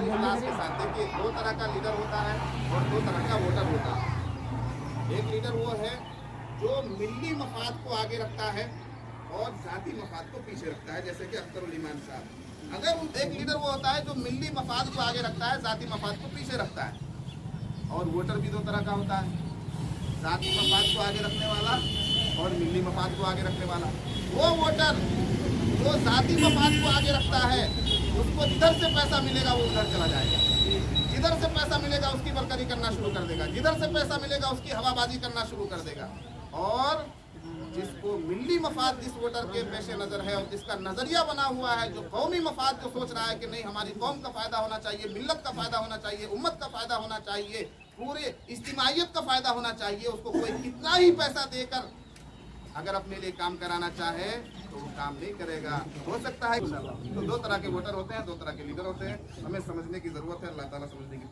इजलास के साथ देखिए, दो तरह का लीडर होता है और दो तरह का वोटर होता है। एक लीडर वो है जो मिली मफाद को आगे रखता है और जाती मफाद को पीछे रखता है, जैसे कि अख्तरुल ईमान साहब। अगर एक लीडर वो होता है जो मिली मफाद को आगे रखता है, जाती मफाद को पीछे रखता है। और वोटर भी दो तरह का होता है, जाती मफाद को आगे रखने वाला और मिली मफाद को आगे रखने वाला। वो वोटर जो जाती मफाद को आगे रखता है, उसको जिधर से पैसा मिलेगा वो उधर चला जाएगा, जिधर से पैसा मिलेगा उसकी बरकरी करना शुरू कर देगा, जिधर से पैसा मिलेगा उसकी हवाबाजी करना शुरू कर देगा। और जिसको मिली मफाद, जिस वोटर के पेश नज़र है और जिसका नज़रिया बना हुआ है, जो कौमी मफाद को सोच रहा है कि नहीं हमारी कौम का फ़ायदा होना चाहिए, मिल्लत का फ़ायदा होना चाहिए, उम्मत का फ़ायदा होना चाहिए, पूरे इज्तिमाइयत का फ़ायदा होना चाहिए, उसको कोई कितना ही पैसा देकर अगर अपने लिए काम कराना चाहे तो वो काम नहीं करेगा। हो सकता है तो दो तरह के वोटर होते हैं, दो तरह के लीडर होते हैं। हमें समझने की ज़रूरत है। अल्लाह ताला समझने की